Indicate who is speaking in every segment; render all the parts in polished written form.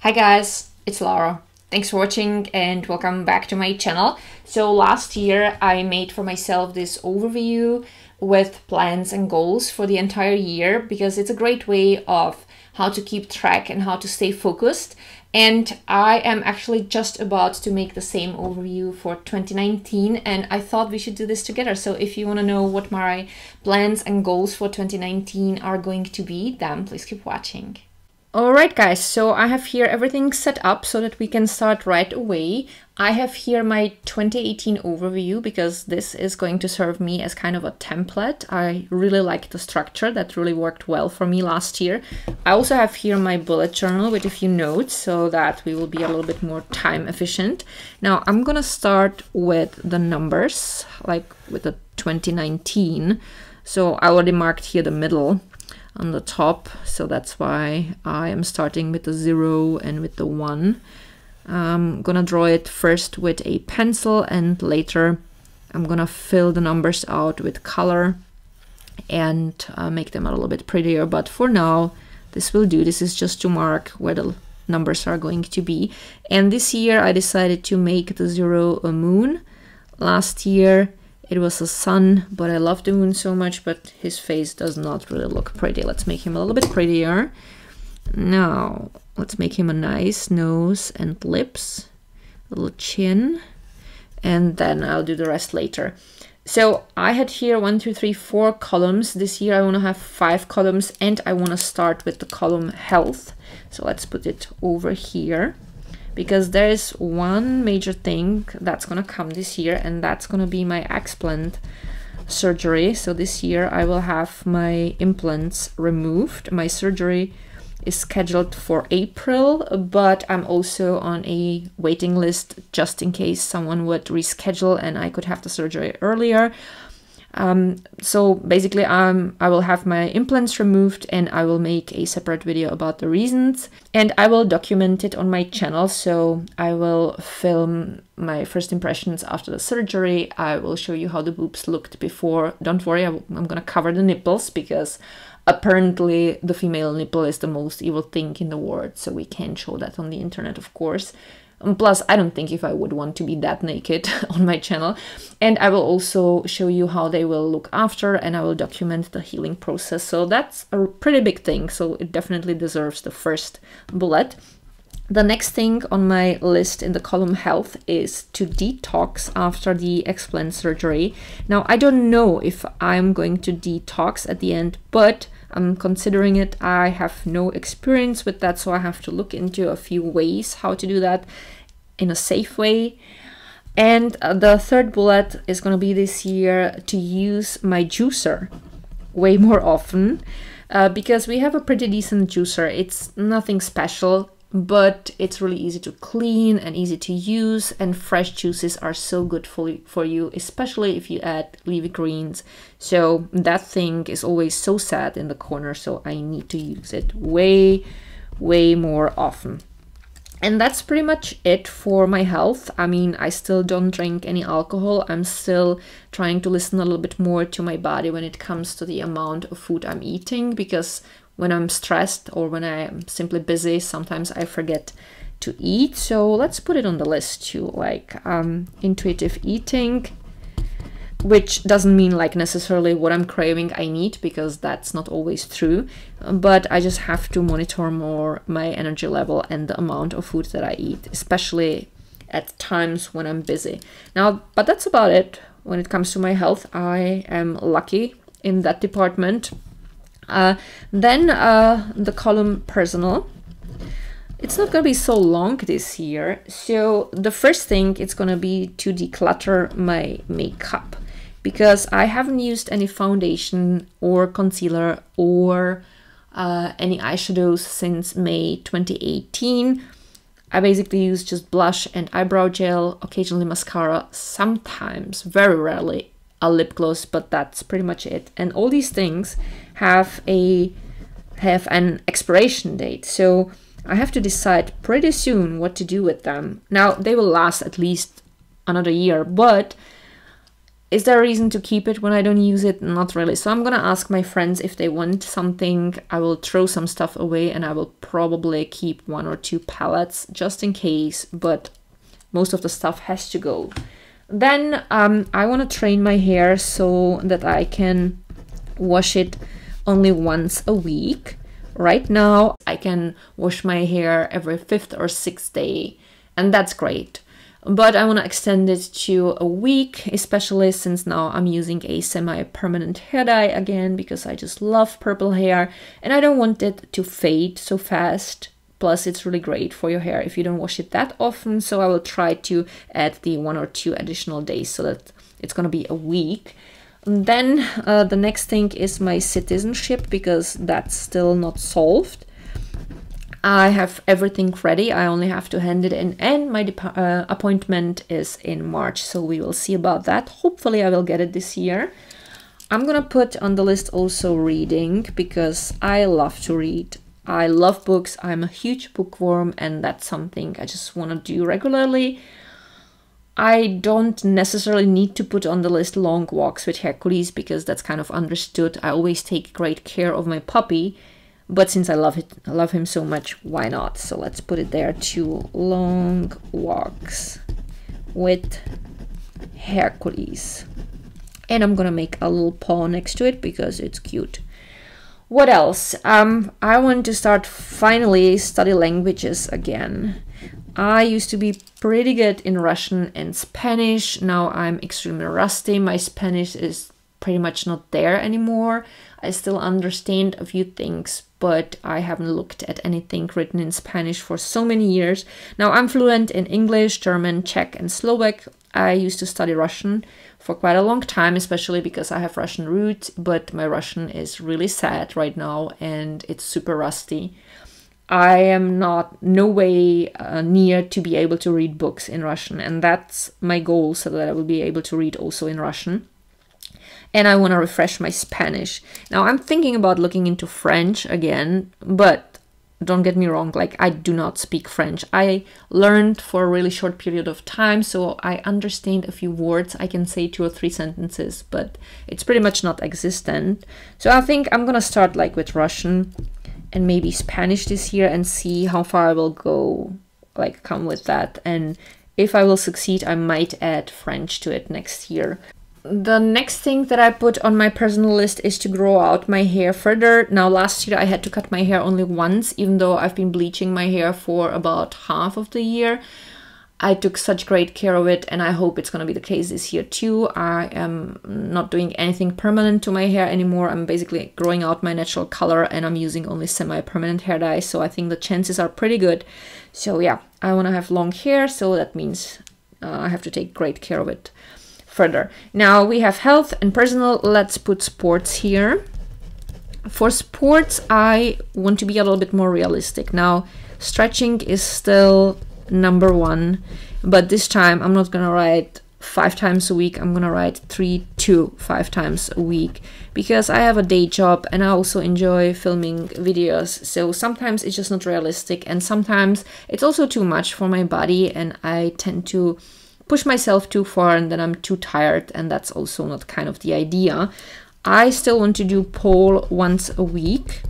Speaker 1: Hi guys, it's Lara. Thanks for watching and welcome back to my channel. So last year I made for myself this overview with plans and goals for the entire year because it's a great way of how to keep track and how to stay focused. And I am actually just about to make the same overview for 2019 and I thought we should do this together. So if you want to know what my plans and goals for 2019 are going to be, then please keep watching. Alright guys, so I have here everything set up so that we can start right away. I have here my 2018 overview because this is going to serve me as kind of a template. I really like the structure, that really worked well for me last year. I also have here my bullet journal with a few notes so that we will be a little bit more time efficient. Now I'm gonna start with the numbers, like with the 2019. So I already marked here the middle on the top, so that's why I am starting with the 0 and with the 1. I'm gonna draw it first with a pencil and later I'm gonna fill the numbers out with color and make them a little bit prettier, but for now this will do. This is just to mark where the numbers are going to be. And this year I decided to make the 0 a moon. Last year it was a sun, but I love the moon so much, but his face does not really look pretty. Let's make him a little bit prettier. Now, let's make him a nice nose and lips, a little chin, and then I'll do the rest later. So I had here 1, 2, 3, 4 columns. This year I want to have 5 columns and I want to start with the column health. So let's put it over here, because there is one major thing that's gonna come this year, and that's gonna be my explant surgery. So this year I will have my implants removed. My surgery is scheduled for April, but I'm also on a waiting list just in case someone would reschedule and I could have the surgery earlier. So basically I will have my implants removed and I will make a separate video about the reasons and I will document it on my channel. So I will film my first impressions after the surgery. I will show you how the boobs looked before. Don't worry, I'm gonna cover the nipples because apparently the female nipple is the most evil thing in the world, so we can't show that on the internet, of course. Plus, I don't think if I would want to be that naked on my channel. And I will also show you how they will look after, and I will document the healing process. So that's a pretty big thing, so it definitely deserves the first bullet. The next thing on my list in the column health is to detox after the explant surgery. Now, I don't know if I'm going to detox at the end, but I'm considering it. I have no experience with that, so I have to look into a few ways how to do that in a safe way. And the third bullet is going to be this year to use my juicer way more often because we have a pretty decent juicer. It's nothing special, but it's really easy to clean and easy to use, and fresh juices are so good for you, especially if you add leafy greens. So that thing is always so sad in the corner, so I need to use it way more often. And that's pretty much it for my health. I mean, I still don't drink any alcohol. I'm still trying to listen a little bit more to my body when it comes to the amount of food I'm eating, because when I'm stressed or when I'm simply busy, sometimes I forget to eat. So let's put it on the list too, like intuitive eating, which doesn't mean like necessarily what I'm craving I need, because that's not always true. But I just have to monitor more my energy level and the amount of food that I eat, especially at times when I'm busy. Now, but that's about it when it comes to my health. I am lucky in that department. Then the column personal. It's not going to be so long this year. So the first thing it's going to be to declutter my makeup, because I haven't used any foundation or concealer or any eyeshadows since May 2018. I basically use just blush and eyebrow gel, occasionally mascara, sometimes, very rarely, a lip gloss, but that's pretty much it. And all these things have an expiration date, so I have to decide pretty soon what to do with them. Now, they will last at least another year, but Is there a reason to keep it when I don't use it? Not really. So I'm gonna ask my friends if they want something. I will throw some stuff away, and I will probably keep 1 or 2 pallets just in case, but most of the stuff has to go. Then I want to train my hair so that I can wash it only once a week. Right now I can wash my hair every 5th or 6th day, and that's great. But I want to extend it to a week, especially since now I'm using a semi-permanent hair dye again, because I just love purple hair and I don't want it to fade so fast. Plus, it's really great for your hair if you don't wash it that often. So I will try to add the 1 or 2 additional days so that it's going to be a week. And then the next thing is my citizenship, because that's still not solved. I have everything ready. I only have to hand it in, and my appointment is in March, so we will see about that. Hopefully I will get it this year. I'm gonna put on the list also reading, because I love to read. I love books. I'm a huge bookworm, and that's something I just want to do regularly. I don't necessarily need to put on the list long walks with Hercules, because that's kind of understood. I always take great care of my puppy. But since I love him so much, why not? So let's put it there too. Long walks with Hercules. And I'm gonna make a little paw next to it because it's cute. What else? I want to start finally study languages again. I used to be pretty good in Russian and Spanish. Now I'm extremely rusty. My Spanish is pretty much not there anymore. I still understand a few things, but I haven't looked at anything written in Spanish for so many years. Now I'm fluent in English, German, Czech, and Slovak. I used to study Russian for quite a long time, especially because I have Russian roots, but my Russian is really sad right now and it's super rusty. I am no way near to be able to read books in Russian, and that's my goal, so that I will be able to read also in Russian. And I want to refresh my Spanish. Now I'm thinking about looking into French again, but don't get me wrong, like I do not speak French. I learned for a really short period of time, so I understand a few words. I can say 2 or 3 sentences, but it's pretty much not existent. So I think I'm gonna start like with Russian and maybe Spanish this year and see how far I will go, like come with that. And if I will succeed, I might add French to it next year. The next thing that I put on my personal list is to grow out my hair further. Now last year I had to cut my hair only once, even though I've been bleaching my hair for about half of the year. I took such great care of it, and I hope it's going to be the case this year too. I am not doing anything permanent to my hair anymore. I'm basically growing out my natural color, and I'm using only semi-permanent hair dye, so I think the chances are pretty good. So yeah, I want to have long hair, so that means I have to take great care of it further. Now we have health and personal. Let's put sports here. For sports, I want to be a little bit more realistic. Now, stretching is still #1, but this time I'm not gonna ride 5 times a week. I'm gonna ride 3 to 5 times a week, because I have a day job and I also enjoy filming videos. So sometimes it's just not realistic, and sometimes it's also too much for my body, and I tend to push myself too far and then I'm too tired, and that's also not kind of the idea. I still want to do pole once a week,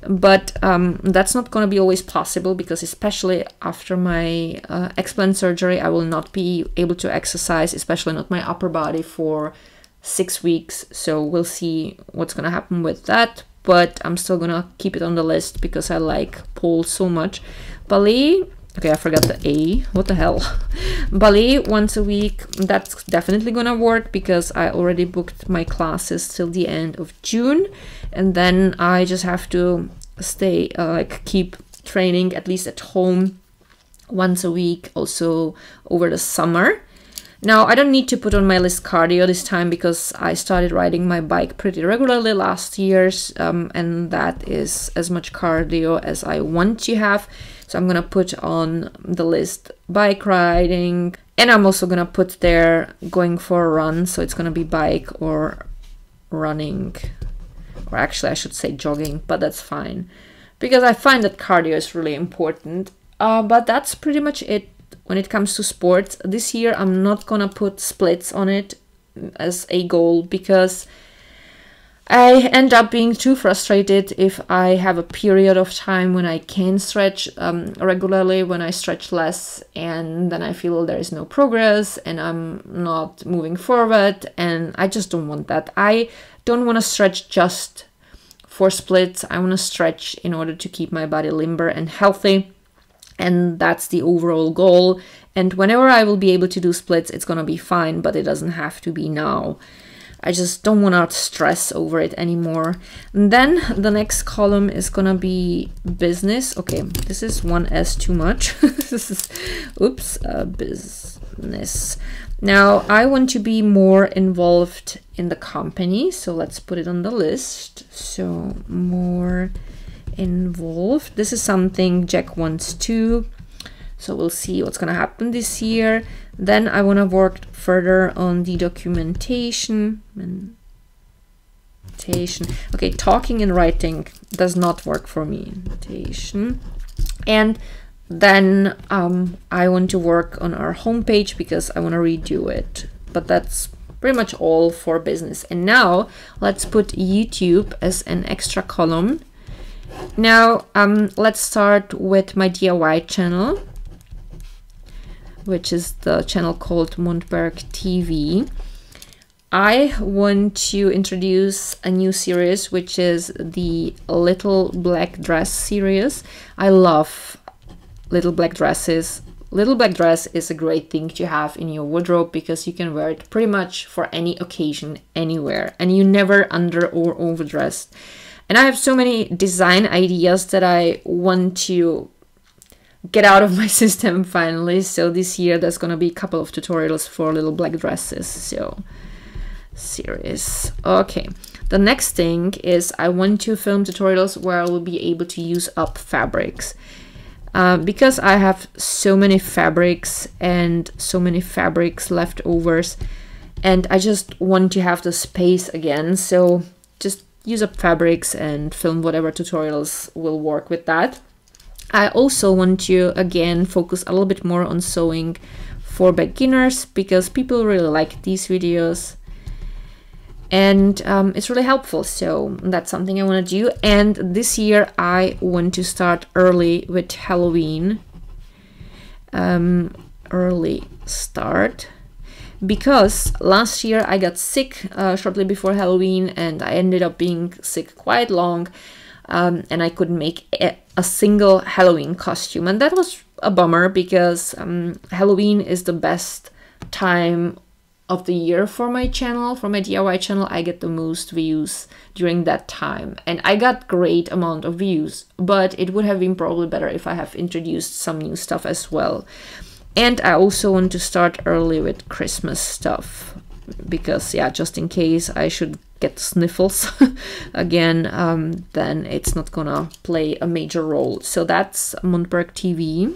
Speaker 1: but that's not going to be always possible, because especially after my explant surgery, I will not be able to exercise, especially not my upper body, for 6 weeks. So we'll see what's going to happen with that, but I'm still going to keep it on the list because I like pole so much. Ballet. Okay, I forgot the A. What the hell? Ballet once a week. That's definitely gonna work, because I already booked my classes till the end of June, and then I just have to stay keep training at least at home once a week, also over the summer. Now I don't need to put on my list cardio this time, because I started riding my bike pretty regularly last year, and that is as much cardio as I want to have. So I'm gonna put on the list bike riding, and I'm also gonna put there going for a run. So it's gonna be bike or running, or actually I should say jogging, but that's fine, because I find that cardio is really important. But that's pretty much it when it comes to sports. This year I'm not gonna put splits on it. as a goal, because I end up being too frustrated if I have a period of time when I can stretch regularly, when I stretch less, and then I feel there is no progress and I'm not moving forward, and I just don't want that. I don't want to stretch just for splits. I want to stretch in order to keep my body limber and healthy, and that's the overall goal. And whenever I will be able to do splits, it's gonna be fine, but it doesn't have to be now. I just don't want to stress over it anymore. And then the next column is gonna be business. Okay, this is one S too much. This is, oops, business. Now I want to be more involved in the company, so let's put it on the list. So more involved. This is something Jack wants to. So we'll see what's gonna happen this year. Then I want to work further on the documentation. Okay, talking and writing does not work for me. And then I want to work on our homepage because I want to redo it. But that's pretty much all for business. And now let's put YouTube as an extra column. Now let's start with my DIY channel, which is the channel called Montberg TV. I want to introduce a new series, which is the Little Black Dress series. I love little black dresses. Little black dress is a great thing to have in your wardrobe because you can wear it pretty much for any occasion, anywhere, and you never under or overdressed. And I have so many design ideas that I want to get out of my system finally. So this year there's gonna be a couple of tutorials for little black dresses. So series. Okay, the next thing is I want to film tutorials where I will be able to use up fabrics, because I have so many fabrics and so many fabrics leftovers, and I just want to have the space again. So just use up fabrics and film whatever tutorials will work with that. I also want to again focus a little bit more on sewing for beginners because people really like these videos, and it's really helpful. So that's something I want to do. And this year I want to start early with Halloween, early start, because last year I got sick shortly before Halloween, and I ended up being sick quite long. And I couldn't make a single Halloween costume, and that was a bummer because Halloween is the best time of the year for my channel, for my DIY channel. I get the most views during that time, and I got great amount of views, but it would have been probably better if I have introduced some new stuff as well. And I also want to start early with Christmas stuff because, yeah, just in case I should get sniffles again, then it's not gonna play a major role. So that's Montberg TV.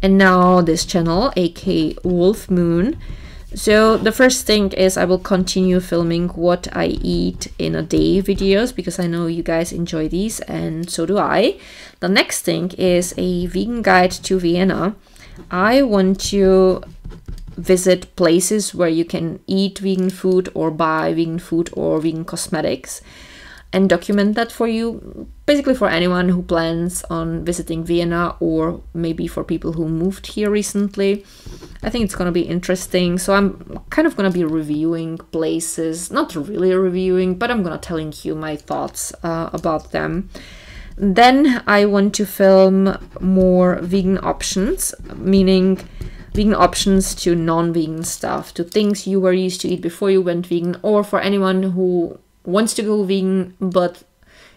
Speaker 1: And now this channel, aka Wolf Moon. So the first thing is I will continue filming what I eat in a day videos because I know you guys enjoy these, and so do I. The next thing is a vegan guide to Vienna. I want to visit places where you can eat vegan food or buy vegan food or vegan cosmetics and document that for you, basically for anyone who plans on visiting Vienna or maybe for people who moved here recently. I think it's gonna be interesting. So I'm kind of gonna be reviewing places, not really reviewing, but I'm gonna telling you my thoughts about them. Then I want to film more vegan options, meaning vegan options to non-vegan stuff, to things you were used to eat before you went vegan, or for anyone who wants to go vegan but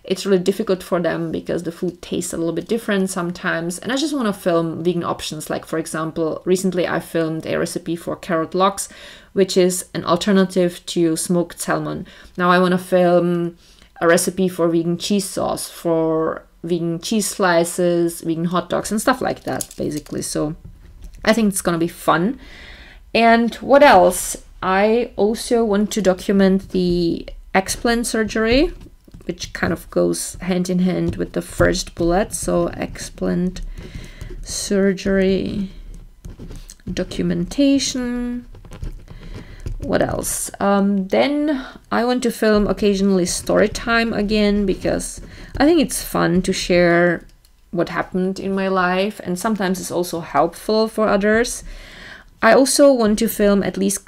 Speaker 1: it's really difficult for them because the food tastes a little bit different sometimes. And I just want to film vegan options. Like, for example, recently I filmed a recipe for carrot lox, which is an alternative to smoked salmon. Now I want to film a recipe for vegan cheese sauce, for vegan cheese slices, vegan hot dogs and stuff like that, basically. So I think it's gonna be fun. And what else? I also want to document the explant surgery, which kind of goes hand in hand with the first bullet. So explant surgery documentation. What else? Then I want to film occasionally story time again, because I think it's fun to share what happened in my life, and sometimes it's also helpful for others. I also want to film at least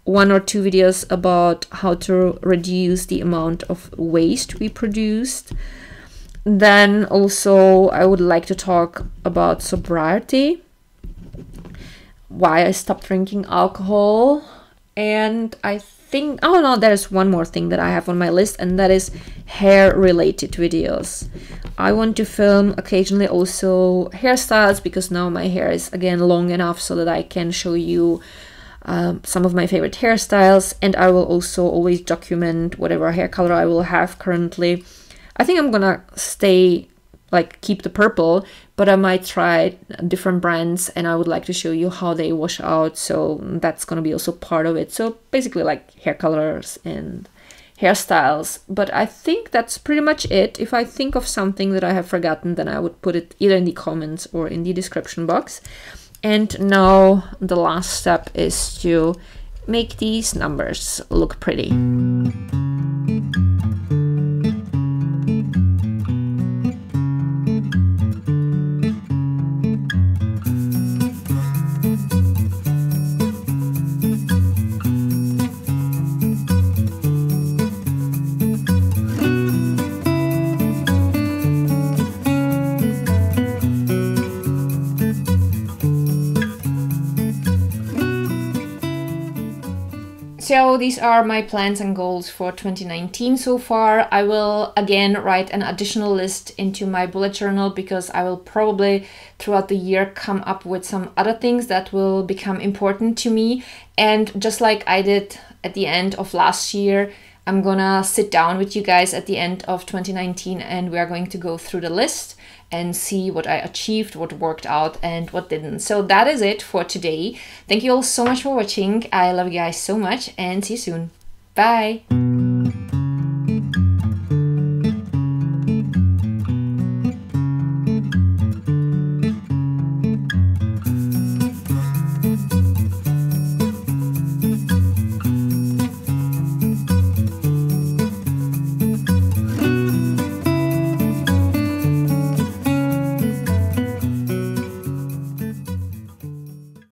Speaker 1: 1 or 2 videos about how to reduce the amount of waste we produced. Then also I would like to talk about sobriety, why I stopped drinking alcohol, and I think, oh no, there's one more thing that I have on my list, and that is hair related videos. I want to film occasionally also hairstyles, because now my hair is again long enough so that I can show you some of my favorite hairstyles, and I will also always document whatever hair color I will have currently. I think I'm gonna keep the purple, but I might try different brands, and I would like to show you how they wash out, so that's gonna be also part of it. So basically like hair colors and hairstyles. But I think that's pretty much it. If I think of something that I have forgotten, then I would put it either in the comments or in the description box. And now the last step is to make these numbers look pretty. So these are my plans and goals for 2019 so far. I will again write an additional list into my bullet journal, because I will probably throughout the year come up with some other things that will become important to me. And just like I did at the end of last year, I'm gonna sit down with you guys at the end of 2019, and we are going to go through the list and see what I achieved, what worked out and what didn't. So that is it for today. Thank you all so much for watching. I love you guys so much, and see you soon. Bye!